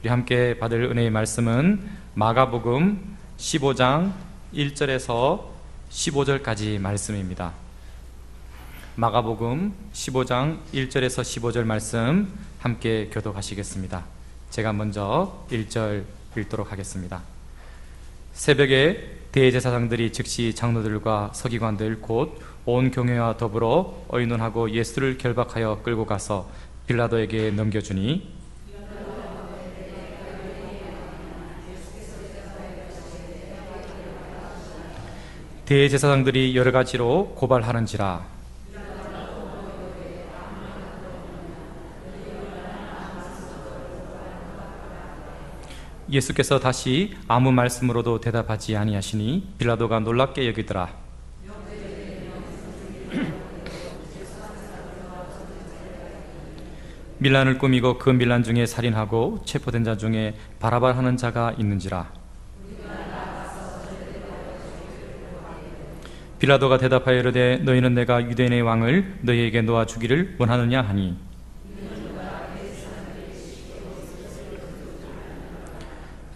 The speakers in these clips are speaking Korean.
우리 함께 받을 은혜의 말씀은 마가복음 15장 1절에서 15절까지 말씀입니다. 마가복음 15장 1절에서 15절 말씀 함께 교독하시겠습니다. 제가 먼저 1절 읽도록 하겠습니다. 새벽에 대제사장들이 즉시 장로들과 서기관들 곧 온 경회와 더불어 의논하고 예수를 결박하여 끌고 가서 빌라도에게 넘겨주니 대제사장들이 여러 가지로 고발하는지라. 예수께서 다시 아무 말씀으로도 대답하지 아니하시니 빌라도가 놀랍게 여기더라. 밀란을 꾸미고 그 밀란 중에 살인하고 체포된 자 중에 바라바 하는 자가 있는지라. 빌라도가 대답하여 이르되 너희는 내가 유대인의 왕을 너희에게 놓아 주기를 원하느냐 하니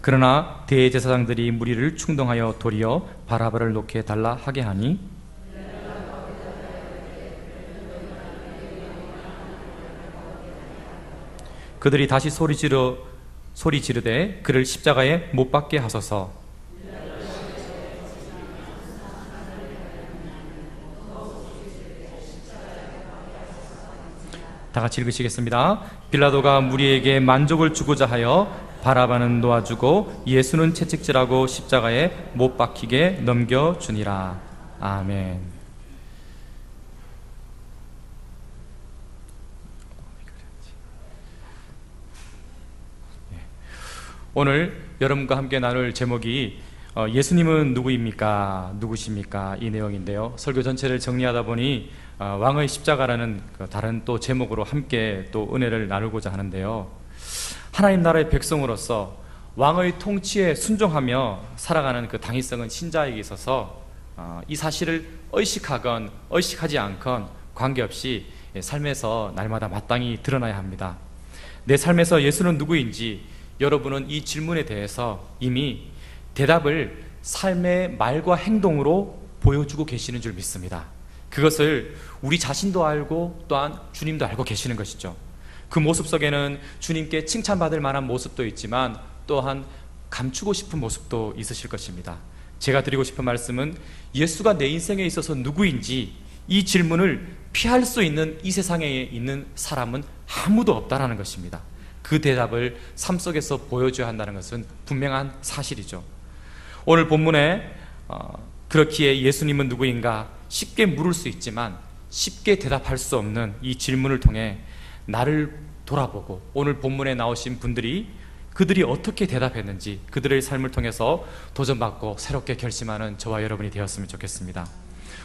그러나 대제사장들이 무리를 충동하여 도리어 바라바를 놓게 달라 하게 하니 그들이 다시 소리 지르되 그를 십자가에 못 박게 하소서. 다 같이 읽으시겠습니다. 빌라도가 무리에게 만족을 주고자 하여 바라바는 놓아주고 예수는 채찍질하고 십자가에 못 박히게 넘겨주니라. 아멘. 오늘 여러분과 함께 나눌 제목이 예수님은 누구입니까? 누구십니까? 이 내용인데요. 설교 전체를 정리하다 보니 왕의 십자가라는 다른 또 제목으로 함께 또 은혜를 나누고자 하는데요. 하나님 나라의 백성으로서 왕의 통치에 순종하며 살아가는 그 당위성은 신자에게 있어서 이 사실을 의식하건 의식하지 않건 관계없이 삶에서 날마다 마땅히 드러나야 합니다. 내 삶에서 예수는 누구인지 여러분은 이 질문에 대해서 이미 대답을 삶의 말과 행동으로 보여주고 계시는 줄 믿습니다. 그것을 우리 자신도 알고 또한 주님도 알고 계시는 것이죠. 그 모습 속에는 주님께 칭찬받을 만한 모습도 있지만 또한 감추고 싶은 모습도 있으실 것입니다. 제가 드리고 싶은 말씀은 예수가 내 인생에 있어서 누구인지 이 질문을 피할 수 있는 이 세상에 있는 사람은 아무도 없다라는 것입니다. 그 대답을 삶 속에서 보여줘야 한다는 것은 분명한 사실이죠. 오늘 본문에 그렇기에 예수님은 누구인가 쉽게 물을 수 있지만 쉽게 대답할 수 없는 이 질문을 통해 나를 돌아보고 오늘 본문에 나오신 분들이 그들이 어떻게 대답했는지 그들의 삶을 통해서 도전받고 새롭게 결심하는 저와 여러분이 되었으면 좋겠습니다.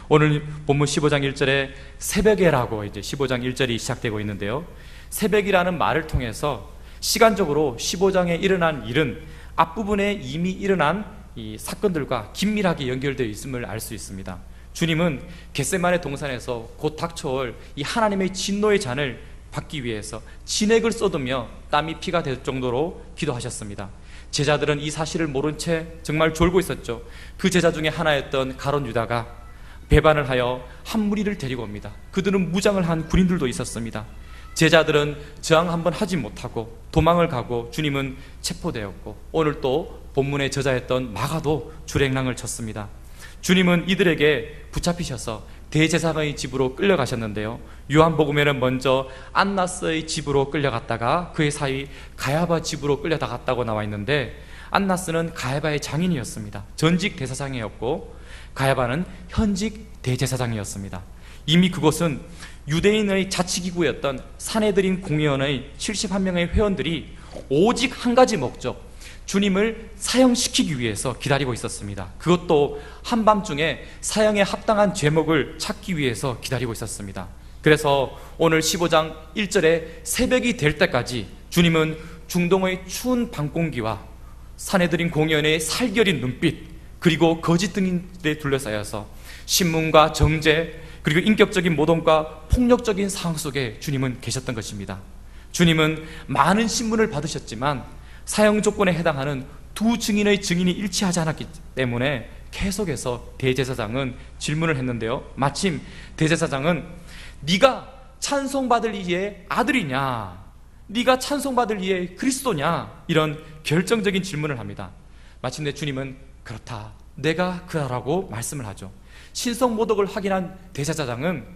오늘 본문 15장 1절에 새벽에라고 이제 15장 1절이 시작되고 있는데요. 새벽이라는 말을 통해서 시간적으로 15장에 일어난 일은 앞부분에 이미 일어난 이 사건들과 긴밀하게 연결되어 있음을 알 수 있습니다. 주님은 겟세마네 동산에서 곧 닥쳐올 이 하나님의 진노의 잔을 받기 위해서 진액을 쏟으며 땀이 피가 될 정도로 기도하셨습니다. 제자들은 이 사실을 모른 채 정말 졸고 있었죠. 그 제자 중에 하나였던 가룟 유다가 배반을 하여 한 무리를 데리고 옵니다. 그들은 무장을 한 군인들도 있었습니다. 제자들은 저항 한번 하지 못하고 도망을 가고 주님은 체포되었고 오늘 또 본문의 저자였던 마가도 줄행랑을 쳤습니다. 주님은 이들에게 붙잡히셔서 대제사장의 집으로 끌려가셨는데요. 요한복음에는 먼저 안나스의 집으로 끌려갔다가 그의 사이 가야바 집으로 끌려다갔다고 나와 있는데 안나스는 가야바의 장인이었습니다. 전직 대사장이었고 가야바는 현직 대제사장이었습니다. 이미 그곳은 유대인의 자치기구였던 산헤드린 공의원의 71명의 회원들이 오직 한 가지 목적, 주님을 사형시키기 위해서 기다리고 있었습니다. 그것도 한밤중에 사형에 합당한 제목을 찾기 위해서 기다리고 있었습니다. 그래서 오늘 15장 1절에 새벽이 될 때까지 주님은 중동의 추운 밤공기와 산헤드린 공의원의 살결인 눈빛 그리고 거짓 등인들에 둘러싸여서 신문과 정제 그리고 인격적인 모독과 폭력적인 상황 속에 주님은 계셨던 것입니다. 주님은 많은 신문을 받으셨지만 사형 조건에 해당하는 두 증인의 증인이 일치하지 않았기 때문에 계속해서 대제사장은 질문을 했는데요, 마침 대제사장은 네가 찬송받을 이의 아들이냐, 네가 찬송받을 이의 그리스도냐, 이런 결정적인 질문을 합니다. 마침내 주님은 그렇다, 내가 그라고 말씀을 하죠. 신성모독을 확인한 대제사장은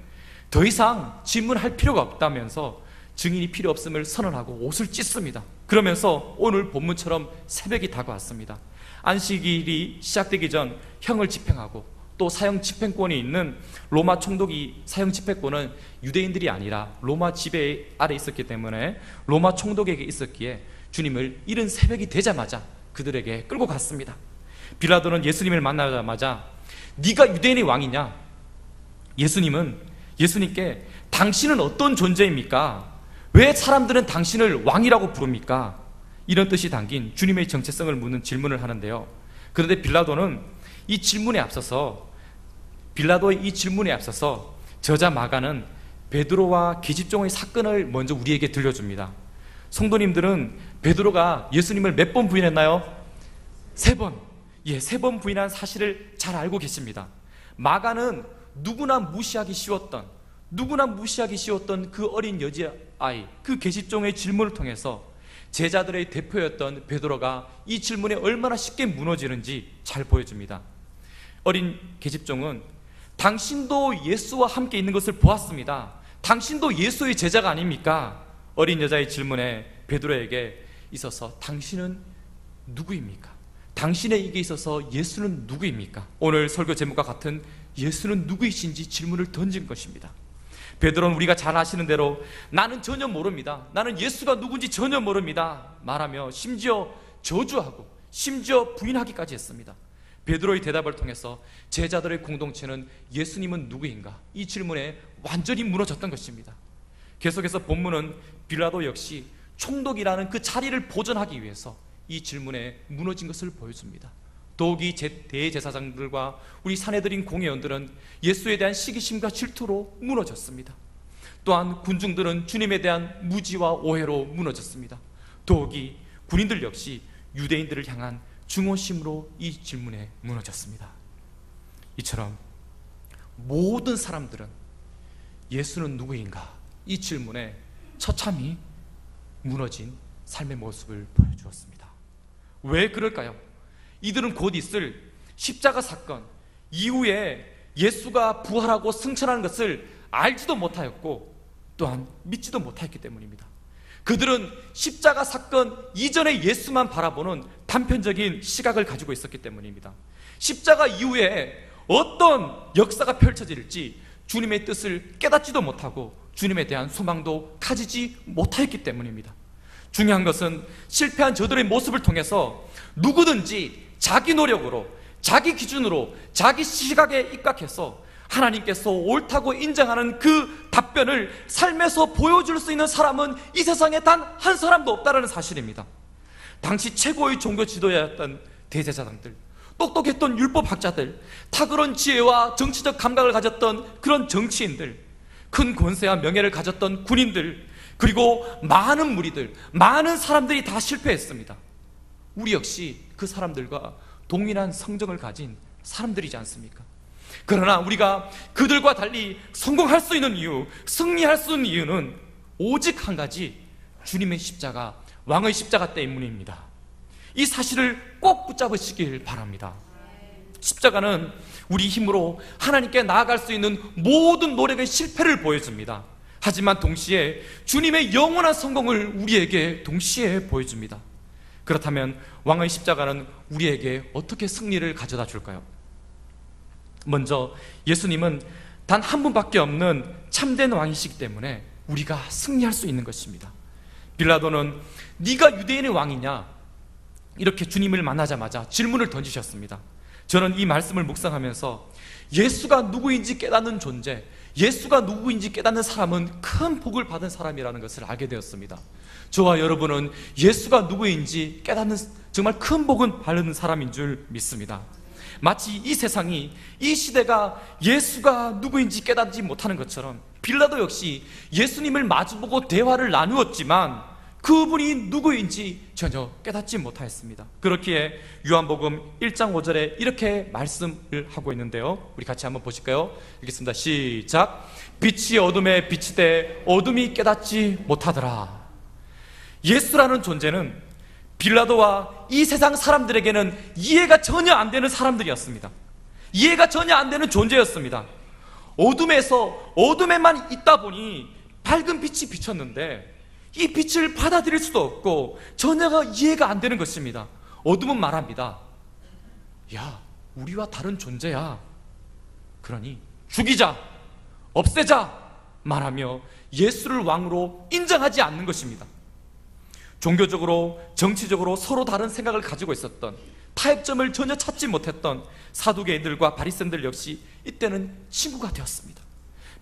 더 이상 질문할 필요가 없다면서 증인이 필요 없음을 선언하고 옷을 찢습니다. 그러면서 오늘 본문처럼 새벽이 다가왔습니다. 안식일이 시작되기 전 형을 집행하고 또 사형 집행권이 있는 로마 총독이, 사형 집행권은 유대인들이 아니라 로마 지배 아래 있었기 때문에 로마 총독에게 있었기에 주님을 이른 새벽이 되자마자 그들에게 끌고 갔습니다. 빌라도는 예수님을 만나자마자 네가 유대인의 왕이냐? 예수님께 당신은 어떤 존재입니까? 왜 사람들은 당신을 왕이라고 부릅니까? 이런 뜻이 담긴 주님의 정체성을 묻는 질문을 하는데요, 그런데 빌라도의 이 질문에 앞서서 저자 마가는 베드로와 계집종의 사건을 먼저 우리에게 들려줍니다. 성도님들은 베드로가 예수님을 몇 번 부인했나요? 3번. 3번 부인한 사실을 잘 알고 계십니다. 마가는 누구나 무시하기 쉬웠던 그 어린 여자아이, 그 계집종의 질문을 통해서 제자들의 대표였던 베드로가 이 질문에 얼마나 쉽게 무너지는지 잘 보여줍니다. 어린 계집종은 당신도 예수와 함께 있는 것을 보았습니다. 당신도 예수의 제자가 아닙니까? 어린 여자의 질문에 베드로에게 있어서 당신은 누구입니까? 당신에게 있어서 예수는 누구입니까? 오늘 설교 제목과 같은 예수는 누구이신지 질문을 던진 것입니다. 베드로는 우리가 잘 아시는 대로 나는 전혀 모릅니다, 나는 예수가 누군지 전혀 모릅니다 말하며 심지어 저주하고 심지어 부인하기까지 했습니다. 베드로의 대답을 통해서 제자들의 공동체는 예수님은 누구인가? 이 질문에 완전히 무너졌던 것입니다. 계속해서 본문은 빌라도 역시 총독이라는 그 자리를 보존하기 위해서 이 질문에 무너진 것을 보여줍니다. 더욱이 대제사장들과 우리 사내들인 공회원들은 예수에 대한 시기심과 질투로 무너졌습니다. 또한 군중들은 주님에 대한 무지와 오해로 무너졌습니다. 더욱이 군인들 역시 유대인들을 향한 증오심으로 이 질문에 무너졌습니다. 이처럼 모든 사람들은 예수는 누구인가? 이 질문에 처참히 무너진 삶의 모습을 보여주었습니다. 왜 그럴까요? 이들은 곧 있을 십자가 사건 이후에 예수가 부활하고 승천하는 것을 알지도 못하였고 또한 믿지도 못하였기 때문입니다. 그들은 십자가 사건 이전의 예수만 바라보는 단편적인 시각을 가지고 있었기 때문입니다. 십자가 이후에 어떤 역사가 펼쳐질지 주님의 뜻을 깨닫지도 못하고 주님에 대한 소망도 가지지 못하였기 때문입니다. 중요한 것은 실패한 저들의 모습을 통해서 누구든지 자기 노력으로, 자기 기준으로, 자기 시각에 입각해서 하나님께서 옳다고 인정하는 그 답변을 삶에서 보여줄 수 있는 사람은 이 세상에 단 한 사람도 없다는 사실입니다. 당시 최고의 종교 지도자였던 대제사장들, 똑똑했던 율법학자들, 탁월한 지혜와 정치적 감각을 가졌던 그런 정치인들, 큰 권세와 명예를 가졌던 군인들, 그리고 많은 무리들, 많은 사람들이 다 실패했습니다. 우리 역시 그 사람들과 동일한 성정을 가진 사람들이지 않습니까? 그러나 우리가 그들과 달리 성공할 수 있는 이유, 승리할 수 있는 이유는 오직 한 가지, 주님의 십자가, 왕의 십자가 때문입니다. 이 사실을 꼭 붙잡으시길 바랍니다. 십자가는 우리 힘으로 하나님께 나아갈 수 있는 모든 노력의 실패를 보여줍니다. 하지만 동시에 주님의 영원한 성공을 우리에게 동시에 보여줍니다. 그렇다면 왕의 십자가는 우리에게 어떻게 승리를 가져다 줄까요? 먼저 예수님은 단 한 분밖에 없는 참된 왕이시기 때문에 우리가 승리할 수 있는 것입니다. 빌라도는 네가 유대인의 왕이냐? 이렇게 주님을 만나자마자 질문을 던지셨습니다. 저는 이 말씀을 묵상하면서 예수가 누구인지 깨닫는 존재, 예수가 누구인지 깨닫는 사람은 큰 복을 받은 사람이라는 것을 알게 되었습니다. 저와 여러분은 예수가 누구인지 깨닫는 정말 큰 복은 받는 사람인 줄 믿습니다. 마치 이 세상이, 이 시대가 예수가 누구인지 깨닫지 못하는 것처럼 빌라도 역시 예수님을 마주보고 대화를 나누었지만 그분이 누구인지 전혀 깨닫지 못하였습니다. 그렇기에 요한복음 1장 5절에 이렇게 말씀을 하고 있는데요, 우리 같이 한번 보실까요? 읽겠습니다. 시작. 빛이 어둠에 비치되 어둠이 깨닫지 못하더라. 예수라는 존재는 빌라도와 이 세상 사람들에게는 이해가 전혀 안 되는 사람들이었습니다. 이해가 전혀 안 되는 존재였습니다. 어둠에만 있다 보니 밝은 빛이 비쳤는데 이 빛을 받아들일 수도 없고 전혀가 이해가 안 되는 것입니다. 어둠은 말합니다. 야, 우리와 다른 존재야. 그러니 죽이자, 없애자 말하며 예수를 왕으로 인정하지 않는 것입니다. 종교적으로, 정치적으로 서로 다른 생각을 가지고 있었던, 타협점을 전혀 찾지 못했던 사두개인들과 바리새인들 역시 이때는 친구가 되었습니다.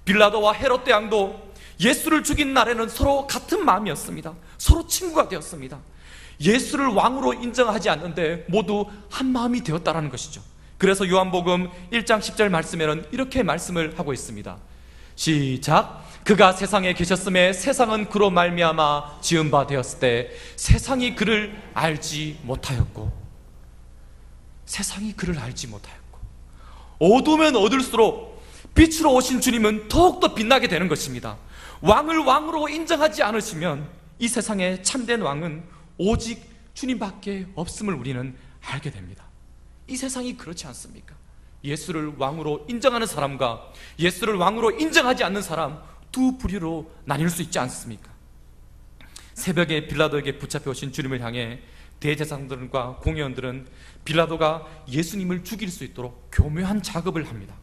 빌라도와 헤롯 대왕도 예수를 죽인 날에는 서로 같은 마음이었습니다. 서로 친구가 되었습니다. 예수를 왕으로 인정하지 않는데 모두 한 마음이 되었다라는 것이죠. 그래서 요한복음 1장 10절 말씀에는 이렇게 말씀을 하고 있습니다. 시작. 그가 세상에 계셨음에 세상은 그로 말미암아 지은 바 되었을 때 세상이 그를 알지 못하였고, 세상이 그를 알지 못하였고, 어두우면 어둘수록 빛으로 오신 주님은 더욱더 빛나게 되는 것입니다. 왕을 왕으로 인정하지 않으시면 이 세상에 참된 왕은 오직 주님밖에 없음을 우리는 알게 됩니다. 이 세상이 그렇지 않습니까? 예수를 왕으로 인정하는 사람과 예수를 왕으로 인정하지 않는 사람, 두 부류로 나뉠 수 있지 않습니까? 새벽에 빌라도에게 붙잡혀 오신 주님을 향해 대제사장들과 공회원들은 빌라도가 예수님을 죽일 수 있도록 교묘한 작업을 합니다.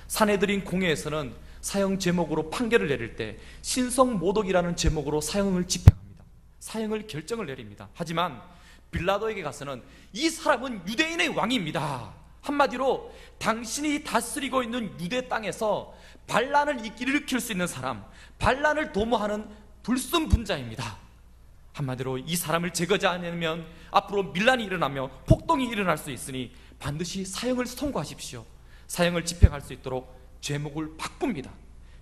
사내들인 공회에서는 사형 제목으로 판결을 내릴 때 신성모독이라는 제목으로 사형을 집행합니다. 사형을 결정을 내립니다. 하지만 빌라도에게 가서는 이 사람은 유대인의 왕입니다. 한마디로 당신이 다스리고 있는 유대 땅에서 반란을 일으킬 수 있는 사람, 반란을 도모하는 불순분자입니다. 한마디로 이 사람을 제거하지 않으면 앞으로 밀란이 일어나며 폭동이 일어날 수 있으니 반드시 사형을 선고하십시오. 사형을 집행할 수 있도록 제목을 바꿉니다.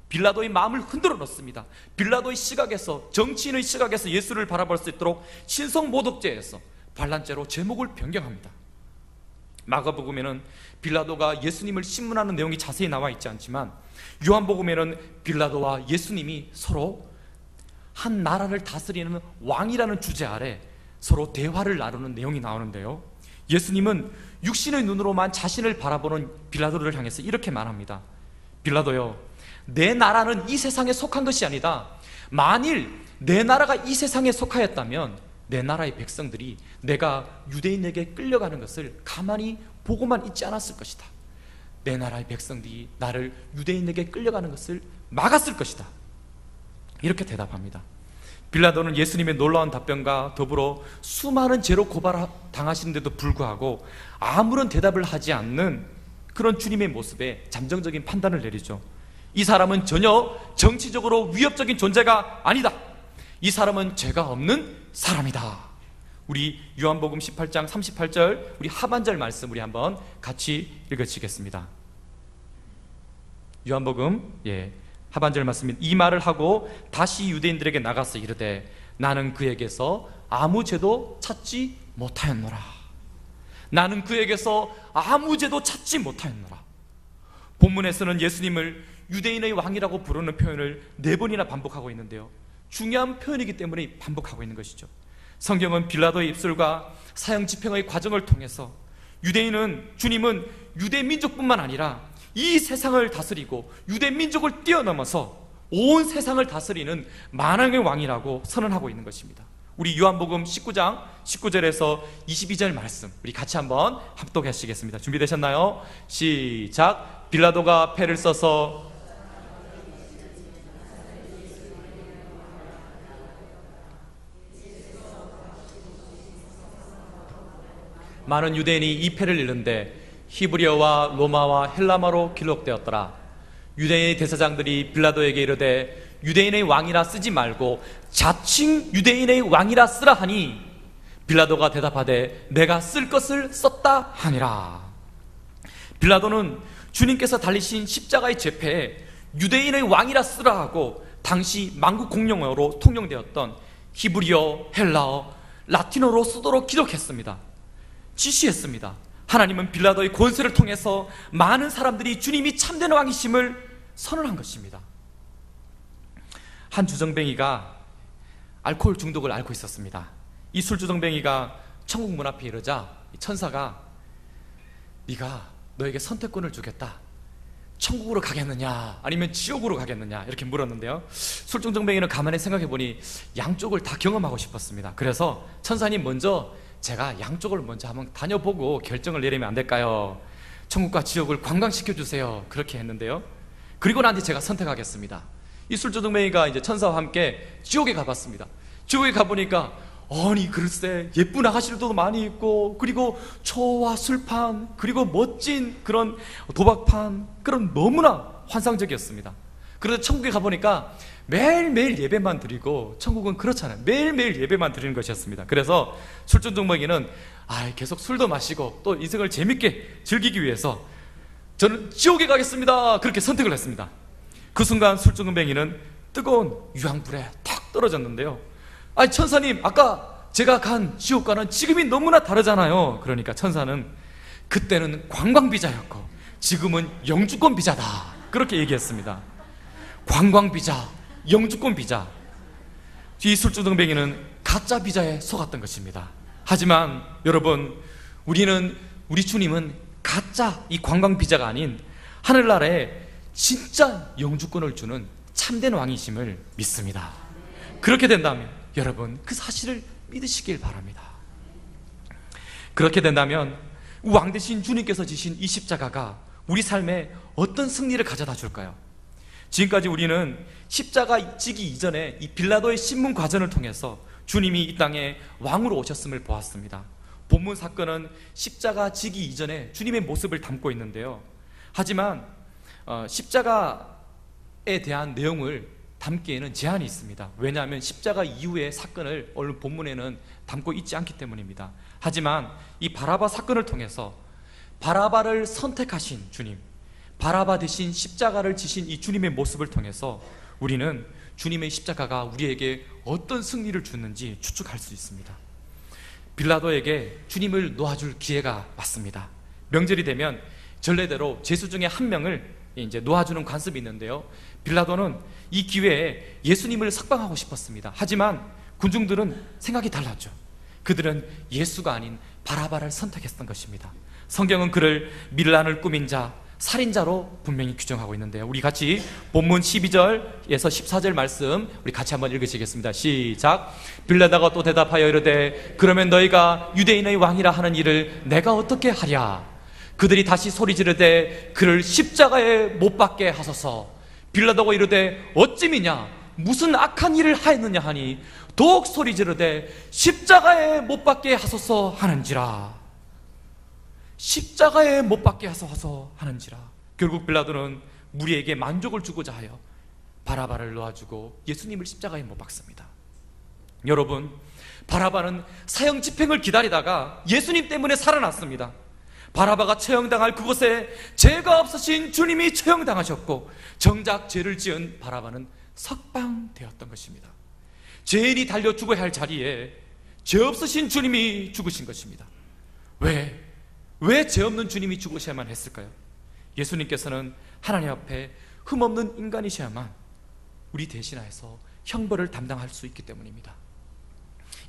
빌라도의 마음을 흔들어 놓습니다. 빌라도의 시각에서, 정치인의 시각에서 예수를 바라볼 수 있도록 신성모독죄에서 반란죄로 제목을 변경합니다. 마가복음에는 빌라도가 예수님을 신문하는 내용이 자세히 나와 있지 않지만 요한복음에는 빌라도와 예수님이 서로 한 나라를 다스리는 왕이라는 주제 아래 서로 대화를 나누는 내용이 나오는데요, 예수님은 육신의 눈으로만 자신을 바라보는 빌라도를 향해서 이렇게 말합니다. 빌라도요, 내 나라는 이 세상에 속한 것이 아니다. 만일 내 나라가 이 세상에 속하였다면 내 나라의 백성들이 내가 유대인에게 끌려가는 것을 가만히 보고만 있지 않았을 것이다. 내 나라의 백성들이 나를 유대인에게 끌려가는 것을 막았을 것이다. 이렇게 대답합니다. 빌라도는 예수님의 놀라운 답변과 더불어 수많은 죄로 고발당하시는데도 불구하고 아무런 대답을 하지 않는 그런 주님의 모습에 잠정적인 판단을 내리죠. 이 사람은 전혀 정치적으로 위협적인 존재가 아니다. 이 사람은 죄가 없는 사람이다. 우리 요한복음 18장 38절 우리 하반절 말씀 우리 한번 같이 읽어주시겠습니다. 요한복음 하반절 말씀입니다. 이 말을 하고 다시 유대인들에게 나가서 이르되 나는 그에게서 아무 죄도 찾지 못하였노라. 나는 그에게서 아무 죄도 찾지 못하였노라. 본문에서는 예수님을 유대인의 왕이라고 부르는 표현을 4번이나 반복하고 있는데요, 중요한 표현이기 때문에 반복하고 있는 것이죠. 성경은 빌라도의 입술과 사형 집행의 과정을 통해서 주님은 유대 민족뿐만 아니라 이 세상을 다스리고 유대 민족을 뛰어넘어서 온 세상을 다스리는 만왕의 왕이라고 선언하고 있는 것입니다. 우리 요한복음 19장 19절에서 22절 말씀 우리 같이 한번 합독하시겠습니다. 준비되셨나요? 시작. 빌라도가 패를 써서 많은 유대인이 이 패를 잃는데 히브리어와 로마와 헬라어로 기록되었더라. 유대인의 대사장들이 빌라도에게 이르되 유대인의 왕이라 쓰지 말고 자칭 유대인의 왕이라 쓰라 하니 빌라도가 대답하되 내가 쓸 것을 썼다 하니라. 빌라도는 주님께서 달리신 십자가의 제패에 유대인의 왕이라 쓰라 하고 당시 만국 공용어로 통용되었던 히브리어, 헬라어, 라틴어로 쓰도록 기록했습니다. 지시했습니다. 하나님은 빌라도의 권세를 통해서 많은 사람들이 주님이 참된 왕이심을 선언한 것입니다. 한 주정뱅이가 알코올 중독을 앓고 있었습니다. 이 술주정뱅이가 천국 문 앞에 이르자 천사가 네가 너에게 선택권을 주겠다. 천국으로 가겠느냐 아니면 지옥으로 가겠느냐 이렇게 물었는데요, 술주정뱅이는 가만히 생각해보니 양쪽을 다 경험하고 싶었습니다. 그래서 천사님, 먼저 제가 양쪽을 먼저 한번 다녀보고 결정을 내리면 안 될까요? 천국과 지옥을 관광시켜주세요. 그렇게 했는데요, 그리고 나한테 제가 선택하겠습니다. 이 술주정뱅이가 이제 천사와 함께 지옥에 가봤습니다. 지옥에 가보니까 아니 글쎄 예쁜 아가씨들도 많이 있고, 그리고 초와 술판, 그리고 멋진 그런 도박판, 그런 너무나 환상적이었습니다. 그래서 천국에 가보니까 매일매일 예배만 드리고, 천국은 그렇잖아요. 매일매일 예배만 드리는 것이었습니다. 그래서 술주정뱅이는 계속 술도 마시고 또 인생을 재밌게 즐기기 위해서 저는 지옥에 가겠습니다. 그렇게 선택을 했습니다. 그 순간 술주정뱅이는 뜨거운 유황불에 탁 떨어졌는데요, 천사님, 아까 제가 간 지옥과는 지금이 너무나 다르잖아요. 그러니까 천사는 그때는 관광비자였고 지금은 영주권 비자다. 그렇게 얘기했습니다. 관광비자, 영주권 비자. 이 술주정뱅이는 가짜 비자에 속았던 것입니다. 하지만 여러분, 우리 주님은 가짜 이 관광비자가 아닌 하늘나라에 진짜 영주권을 주는 참된 왕이심을 믿습니다. 그렇게 된다면 여러분, 그 사실을 믿으시길 바랍니다. 그렇게 된다면 왕 대신 주님께서 지신 이 십자가가 우리 삶에 어떤 승리를 가져다 줄까요? 지금까지 우리는 십자가 지기 이전에 이 빌라도의 신문 과정을 통해서 주님이 이 땅에 왕으로 오셨음을 보았습니다. 본문 사건은 십자가 지기 이전에 주님의 모습을 담고 있는데요, 하지만 십자가에 대한 내용을 담기에는 제한이 있습니다. 왜냐하면 십자가 이후의 사건을 오늘 본문에는 담고 있지 않기 때문입니다. 하지만 이 바라바 사건을 통해서 바라바를 선택하신 주님, 바라바 대신 십자가를 지신 이 주님의 모습을 통해서 우리는 주님의 십자가가 우리에게 어떤 승리를 주는지 추측할 수 있습니다. 빌라도에게 주님을 놓아줄 기회가 왔습니다. 명절이 되면 전례대로 제수 중에 한 명을 이제 놓아주는 관습이 있는데요, 빌라도는 이 기회에 예수님을 석방하고 싶었습니다. 하지만 군중들은 생각이 달랐죠. 그들은 예수가 아닌 바라바를 선택했던 것입니다. 성경은 그를 밀란을 꾸민 자, 살인자로 분명히 규정하고 있는데요, 우리 같이 본문 12절에서 14절 말씀 우리 같이 한번 읽으시겠습니다. 시작. 빌라도가 또 대답하여 이르되 그러면 너희가 유대인의 왕이라 하는 일을 내가 어떻게 하랴? 그들이 다시 소리 지르되 그를 십자가에 못 박게 하소서. 빌라도가 이르되 어찌미냐, 무슨 악한 일을 하였느냐 하니 더욱 소리 지르되 십자가에 못 박게 하소서 하는지라. 십자가에 못 박게 하소서 하는지라. 결국 빌라도는 무리에게 만족을 주고자 하여 바라바를 놓아주고 예수님을 십자가에 못 박습니다. 여러분, 바라바는 사형 집행을 기다리다가 예수님 때문에 살아났습니다. 바라바가 처형당할 그곳에 죄가 없으신 주님이 처형당하셨고 정작 죄를 지은 바라바는 석방되었던 것입니다. 죄인이 달려 죽어야 할 자리에 죄 없으신 주님이 죽으신 것입니다. 왜 죄 없는 주님이 죽으셔야만 했을까요? 예수님께서는 하나님 앞에 흠없는 인간이셔야만 우리 대신하여서 형벌을 담당할 수 있기 때문입니다.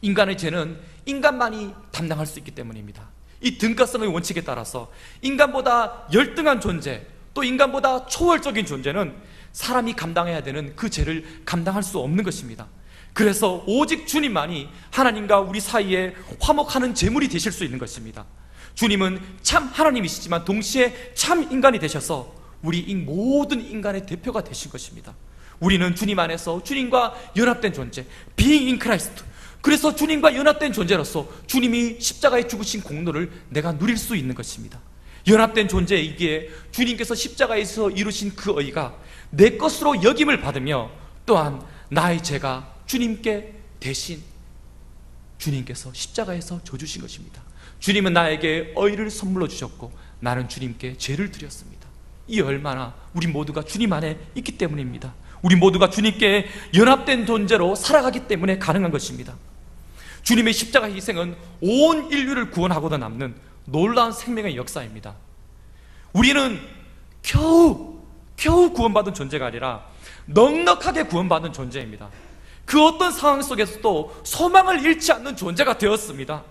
인간의 죄는 인간만이 담당할 수 있기 때문입니다. 이 등가성의 원칙에 따라서 인간보다 열등한 존재, 또 인간보다 초월적인 존재는 사람이 감당해야 되는 그 죄를 감당할 수 없는 것입니다. 그래서 오직 주님만이 하나님과 우리 사이에 화목하는 제물이 되실 수 있는 것입니다. 주님은 참 하나님이시지만 동시에 참 인간이 되셔서 우리 이 모든 인간의 대표가 되신 것입니다. 우리는 주님 안에서 주님과 연합된 존재, being in Christ. 그래서 주님과 연합된 존재로서 주님이 십자가에 죽으신 공로를 내가 누릴 수 있는 것입니다. 연합된 존재이기에 주님께서 십자가에서 이루신 그 의가 내 것으로 여김을 받으며 또한 나의 죄가 주님께 대신 주님께서 십자가에서 져주신 것입니다. 주님은 나에게 의를 선물로 주셨고 나는 주님께 죄를 드렸습니다. 이 얼마나 우리 모두가 주님 안에 있기 때문입니다. 우리 모두가 주님께 연합된 존재로 살아가기 때문에 가능한 것입니다. 주님의 십자가 희생은 온 인류를 구원하고도 남는 놀라운 생명의 역사입니다. 우리는 겨우 구원받은 존재가 아니라 넉넉하게 구원받은 존재입니다. 그 어떤 상황 속에서도 소망을 잃지 않는 존재가 되었습니다.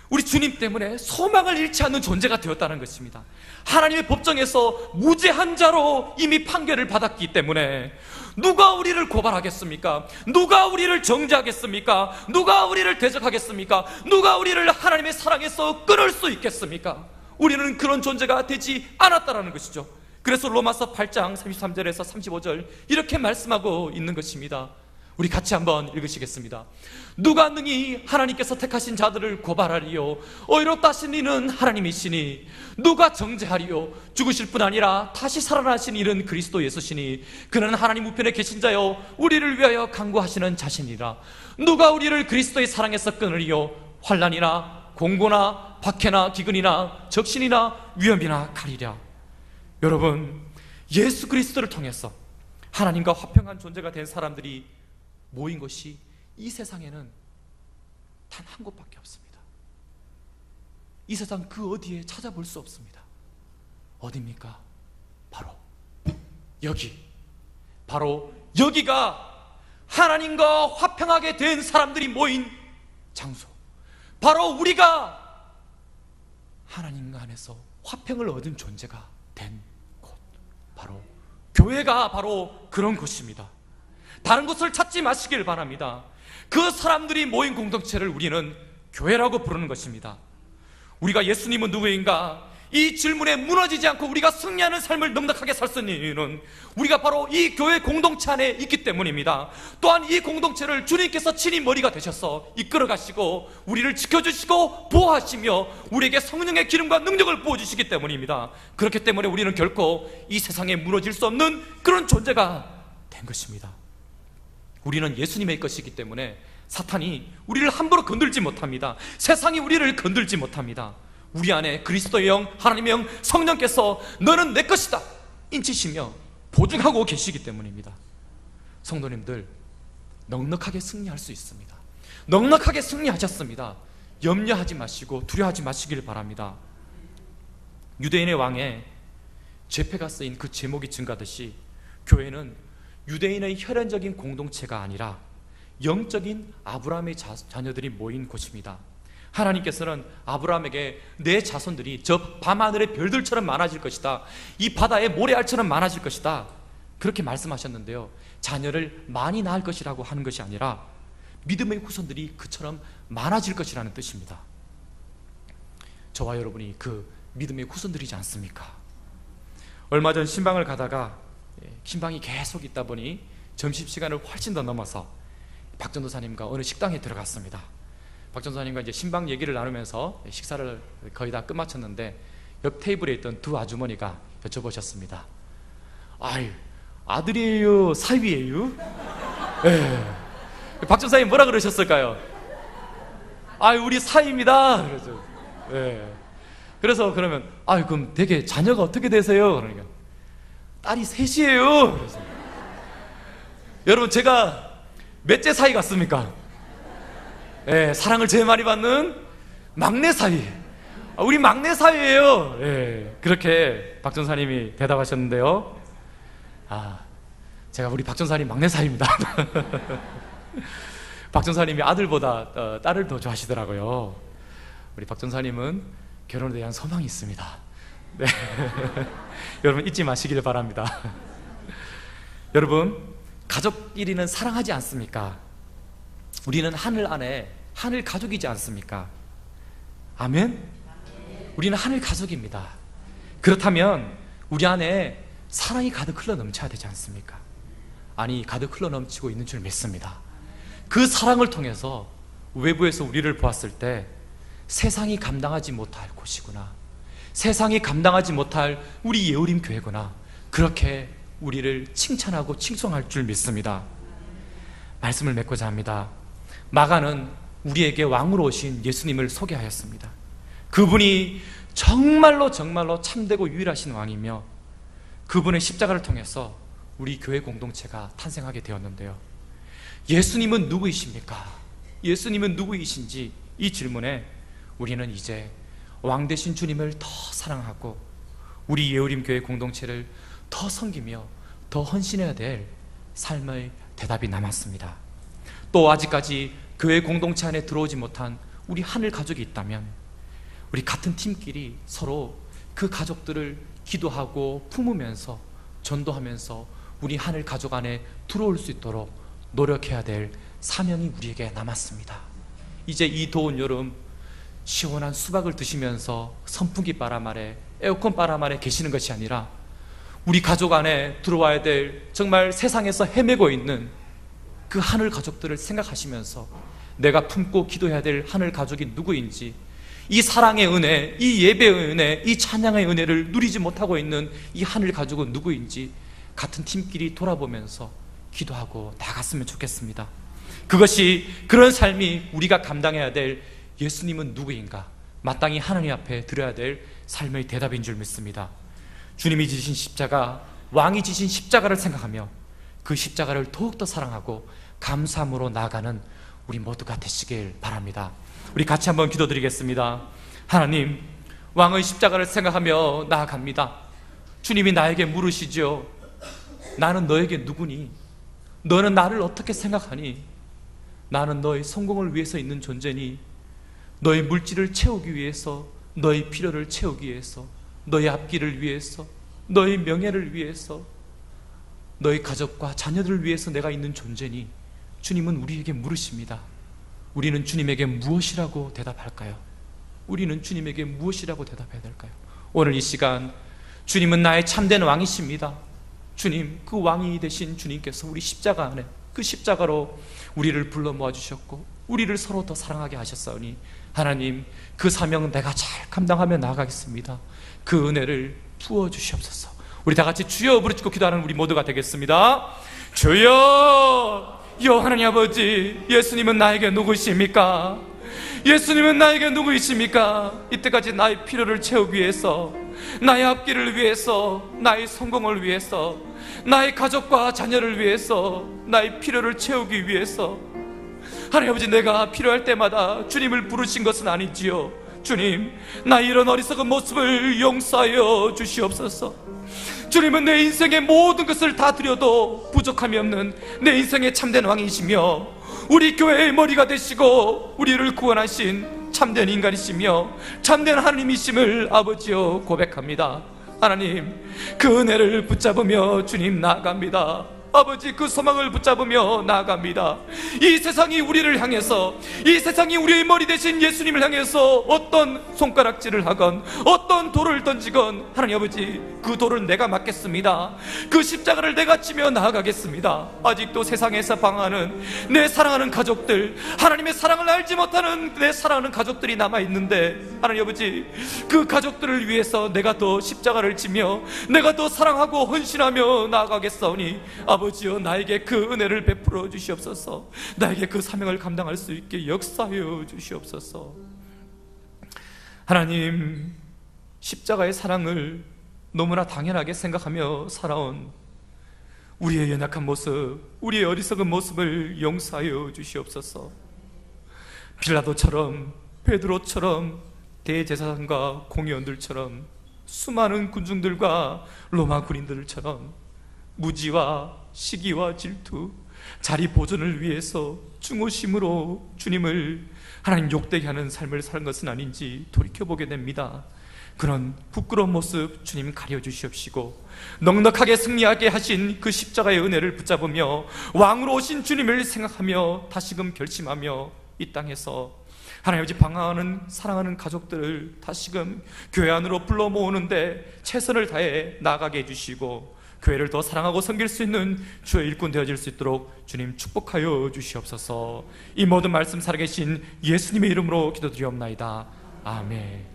우리 주님 때문에 소망을 잃지 않는 존재가 되었다는 것입니다. 하나님의 법정에서 무죄한 자로 이미 판결을 받았기 때문에 누가 우리를 고발하겠습니까? 누가 우리를 정죄하겠습니까? 누가 우리를 대적하겠습니까? 누가 우리를 하나님의 사랑에서 끊을 수 있겠습니까? 우리는 그런 존재가 되지 않았다는 것이죠. 그래서 로마서 8장 33절에서 35절 이렇게 말씀하고 있는 것입니다. 우리 같이 한번 읽으시겠습니다. 누가 능히 하나님께서 택하신 자들을 고발하리요? 의롭다 하신 이는 하나님이시니 누가 정죄하리요? 죽으실 뿐 아니라 다시 살아나신 이는 그리스도 예수시니 그는 하나님 우편에 계신 자요 우리를 위하여 간구하시는 자신이라. 누가 우리를 그리스도의 사랑에서 끊으리요? 환난이나 공고나 박해나 기근이나 적신이나 위험이나 가리랴. 여러분, 예수 그리스도를 통해서 하나님과 화평한 존재가 된 사람들이 모인 것이 이 세상에는 단 한 곳밖에 없습니다. 이 세상 그 어디에 찾아볼 수 없습니다. 어디입니까? 바로 여기, 바로 여기가 하나님과 화평하게 된 사람들이 모인 장소, 바로 우리가 하나님과 안에서 화평을 얻은 존재가 된 곳, 바로 교회가 바로 그런 곳입니다. 다른 곳을 찾지 마시길 바랍니다. 그 사람들이 모인 공동체를 우리는 교회라고 부르는 것입니다. 우리가 예수님은 누구인가? 이 질문에 무너지지 않고 우리가 승리하는 삶을 넉넉하게 살 수 있는 이유는 우리가 바로 이 교회 공동체 안에 있기 때문입니다. 또한 이 공동체를 주님께서 친히 머리가 되셔서 이끌어 가시고 우리를 지켜주시고 보호하시며 우리에게 성령의 기름과 능력을 부어주시기 때문입니다. 그렇기 때문에 우리는 결코 이 세상에 무너질 수 없는 그런 존재가 된 것입니다. 우리는 예수님의 것이기 때문에 사탄이 우리를 함부로 건들지 못합니다. 세상이 우리를 건들지 못합니다. 우리 안에 그리스도의 영, 하나님의 영, 성령께서 너는 내 것이다 인치시며 보증하고 계시기 때문입니다. 성도님들, 넉넉하게 승리할 수 있습니다. 넉넉하게 승리하셨습니다. 염려하지 마시고 두려워하지 마시길 바랍니다. 유대인의 왕에 죄패가 쓰인 그 제목이 증가하듯이 교회는 유대인의 혈연적인 공동체가 아니라 영적인 아브라함의 자녀들이 모인 곳입니다. 하나님께서는 아브라함에게 내 자손들이 저 밤하늘의 별들처럼 많아질 것이다, 이 바다의 모래알처럼 많아질 것이다, 그렇게 말씀하셨는데요, 자녀를 많이 낳을 것이라고 하는 것이 아니라 믿음의 후손들이 그처럼 많아질 것이라는 뜻입니다. 저와 여러분이 그 믿음의 후손들이지 않습니까? 얼마 전 신방을 가다가 신방이 계속 있다 보니 점심시간을 훨씬 더 넘어서 박 전도사님과 어느 식당에 들어갔습니다. 박 전도사님과 이제 신방 얘기를 나누면서 식사를 거의 다 끝마쳤는데 옆 테이블에 있던 두 아주머니가 여쭤보셨습니다. 아유, 아들이에요? 사위예요? 네. 박 전도사님 뭐라 그러셨을까요? 아유, 우리 사위입니다. 그래서, 네. 그래서 그러면 아유, 그럼 되게 자녀가 어떻게 되세요? 그러니까 딸이 셋이에요. 그래서, 여러분, 제가 몇째 사위 같습니까? 예, 사랑을 제일 많이 받는 막내 사위. 우리 막내 사위예요. 예, 그렇게 박 전사님이 대답하셨는데요. 제가 우리 박 전사님 막내 사위입니다. 박 전사님이 아들보다 딸을 더 좋아하시더라고요. 우리 박 전사님은 결혼에 대한 소망이 있습니다. 네. 여러분, 잊지 마시길 바랍니다. 여러분, 가족끼리는 사랑하지 않습니까? 우리는 하늘 안에 하늘 가족이지 않습니까? 아멘? 우리는 하늘 가족입니다. 그렇다면 우리 안에 사랑이 가득 흘러 넘쳐야 되지 않습니까? 아니, 가득 흘러 넘치고 있는 줄 믿습니다. 그 사랑을 통해서 외부에서 우리를 보았을 때 세상이 감당하지 못할 곳이구나, 세상이 감당하지 못할 우리 예우림 교회구나, 그렇게 우리를 칭찬하고 칭송할 줄 믿습니다. 말씀을 맺고자 합니다. 마가는 우리에게 왕으로 오신 예수님을 소개하였습니다. 그분이 정말로 참되고 유일하신 왕이며 그분의 십자가를 통해서 우리 교회 공동체가 탄생하게 되었는데요. 예수님은 누구이십니까? 예수님은 누구이신지 이 질문에 우리는 이제 왕 되신 주님을 더 사랑하고 우리 예우림 교회 공동체를 더 섬기며 더 헌신해야 될 삶의 대답이 남았습니다. 또 아직까지 교회 공동체 안에 들어오지 못한 우리 하늘 가족이 있다면 우리 같은 팀끼리 서로 그 가족들을 기도하고 품으면서 전도하면서 우리 하늘 가족 안에 들어올 수 있도록 노력해야 될 사명이 우리에게 남았습니다. 이제 이 더운 여름 시원한 수박을 드시면서 선풍기 바람 아래, 에어컨 바람 아래 계시는 것이 아니라 우리 가족 안에 들어와야 될 정말 세상에서 헤매고 있는 그 하늘 가족들을 생각하시면서 내가 품고 기도해야 될 하늘 가족이 누구인지, 이 사랑의 은혜, 이 예배의 은혜, 이 찬양의 은혜를 누리지 못하고 있는 이 하늘 가족은 누구인지 같은 팀끼리 돌아보면서 기도하고 나갔으면 좋겠습니다. 그것이, 그런 삶이 우리가 감당해야 될 예수님은 누구인가, 마땅히 하나님 앞에 드려야 될 삶의 대답인 줄 믿습니다. 주님이 지신 십자가, 왕이 지신 십자가를 생각하며 그 십자가를 더욱더 사랑하고 감사함으로 나아가는 우리 모두가 되시길 바랍니다. 우리 같이 한번 기도드리겠습니다. 하나님, 왕의 십자가를 생각하며 나아갑니다. 주님이 나에게 물으시죠. 나는 너에게 누구니? 너는 나를 어떻게 생각하니? 나는 너의 성공을 위해서 있는 존재니? 너의 물질을 채우기 위해서, 너의 필요를 채우기 위해서, 너의 앞길을 위해서, 너의 명예를 위해서, 너의 가족과 자녀들을 위해서 내가 있는 존재니? 주님은 우리에게 물으십니다. 우리는 주님에게 무엇이라고 대답할까요? 우리는 주님에게 무엇이라고 대답해야 될까요? 오늘 이 시간 주님은 나의 참된 왕이십니다. 주님, 그 왕이 되신 주님께서 우리 십자가 안에, 그 십자가로 우리를 불러 모아주셨고 우리를 서로 더 사랑하게 하셨사오니 하나님, 그 사명은 내가 잘 감당하며 나아가겠습니다. 그 은혜를 부어주시옵소서. 우리 다 같이 주여 부르짖고 기도하는 우리 모두가 되겠습니다. 주여! 여 하나님 아버지, 예수님은 나에게 누구십니까? 예수님은 나에게 누구이십니까? 이때까지 나의 필요를 채우기 위해서, 나의 앞길을 위해서, 나의 성공을 위해서, 나의 가족과 자녀를 위해서, 나의 필요를 채우기 위해서 하나님 아버지, 내가 필요할 때마다 주님을 부르신 것은 아니지요. 주님, 나 이런 어리석은 모습을 용서하여 주시옵소서. 주님은 내 인생의 모든 것을 다 드려도 부족함이 없는 내 인생의 참된 왕이시며 우리 교회의 머리가 되시고 우리를 구원하신 참된 인간이시며 참된 하나님이심을 아버지여 고백합니다. 하나님, 그 은혜를 붙잡으며 주님 나아갑니다. 아버지, 그 소망을 붙잡으며 나아갑니다. 이 세상이 우리를 향해서, 이 세상이 우리의 머리 대신 예수님을 향해서 어떤 손가락질을 하건 어떤 돌을 던지건 하나님 아버지, 그 돌을 내가 맞겠습니다. 그 십자가를 내가 지며 나아가겠습니다. 아직도 세상에서 방황하는 내 사랑하는 가족들, 하나님의 사랑을 알지 못하는 내 사랑하는 가족들이 남아있는데 하나님 아버지, 그 가족들을 위해서 내가 더 십자가를 지며 내가 더 사랑하고 헌신하며 나아가겠사오니 아버지여, 나에게 그 은혜를 베풀어 주시옵소서. 나에게 그 사명을 감당할 수 있게 역사하여 주시옵소서. 하나님, 십자가의 사랑을 너무나 당연하게 생각하며 살아온 우리의 연약한 모습, 우리의 어리석은 모습을 용서하여 주시옵소서. 빌라도처럼, 베드로처럼, 대제사장과 공의원들처럼, 수많은 군중들과 로마 군인들처럼 무지와 시기와 질투, 자리 보존을 위해서 중오심으로 주님을 하나님 욕되게 하는 삶을 사는 것은 아닌지 돌이켜보게 됩니다. 그런 부끄러운 모습 주님 가려주시옵시고 넉넉하게 승리하게 하신 그 십자가의 은혜를 붙잡으며 왕으로 오신 주님을 생각하며 다시금 결심하며 이 땅에서 하나님 아버지, 방황하는 사랑하는 가족들을 다시금 교회 안으로 불러 모으는데 최선을 다해 나아가게 해주시고 교회를 더 사랑하고 섬길 수 있는 주의 일꾼 되어질 수 있도록 주님 축복하여 주시옵소서. 이 모든 말씀 살아계신 예수님의 이름으로 기도드리옵나이다. 아멘.